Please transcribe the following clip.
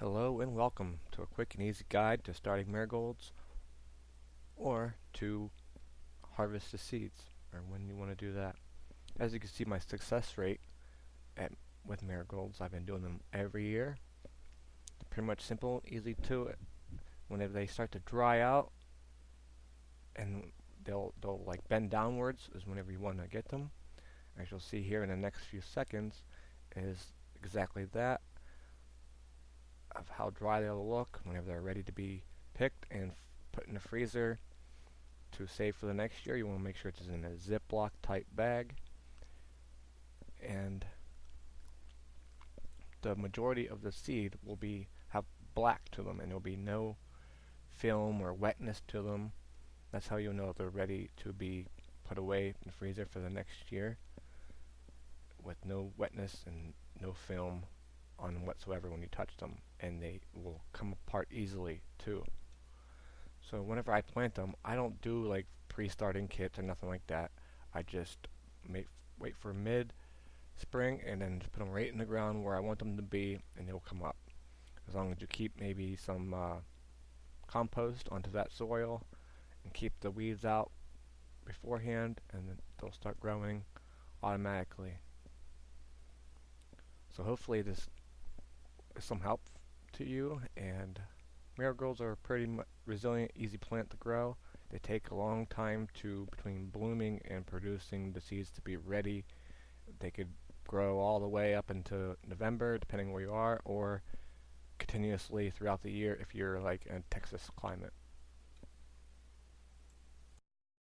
Hello and welcome to a quick and easy guide to starting marigolds or to harvest the seeds or when you want to do that. As you can see, my success rate with marigolds, I've been doing them every year. They're pretty much simple, easy to it. Whenever they start to dry out and they'll like bend downwards is whenever you want to get them. As you'll see here in the next few seconds is exactly that, of how dry they'll look whenever they're ready to be picked and put in the freezer to save for the next year. You want to make sure it's in a Ziploc type bag, and the majority of the seed will have black to them, and there'll be no film or wetness to them. That's how you'll know they're ready to be put away in the freezer for the next year, with no wetness and no film on them whatsoever when you touch them, and they will come apart easily too. So whenever I plant them, I don't do like pre-starting kits or nothing like that. I just wait for mid-spring and then just put them right in the ground where I want them to be, and they'll come up. As long as you keep maybe some compost onto that soil and keep the weeds out beforehand, and then they'll start growing automatically. So hopefully this is some help to you, and marigolds are a pretty resilient, easy plant to grow. They take a long time between blooming and producing the seeds to be ready. They could grow all the way up into November, depending where you are, or continuously throughout the year if you're like in a Texas climate.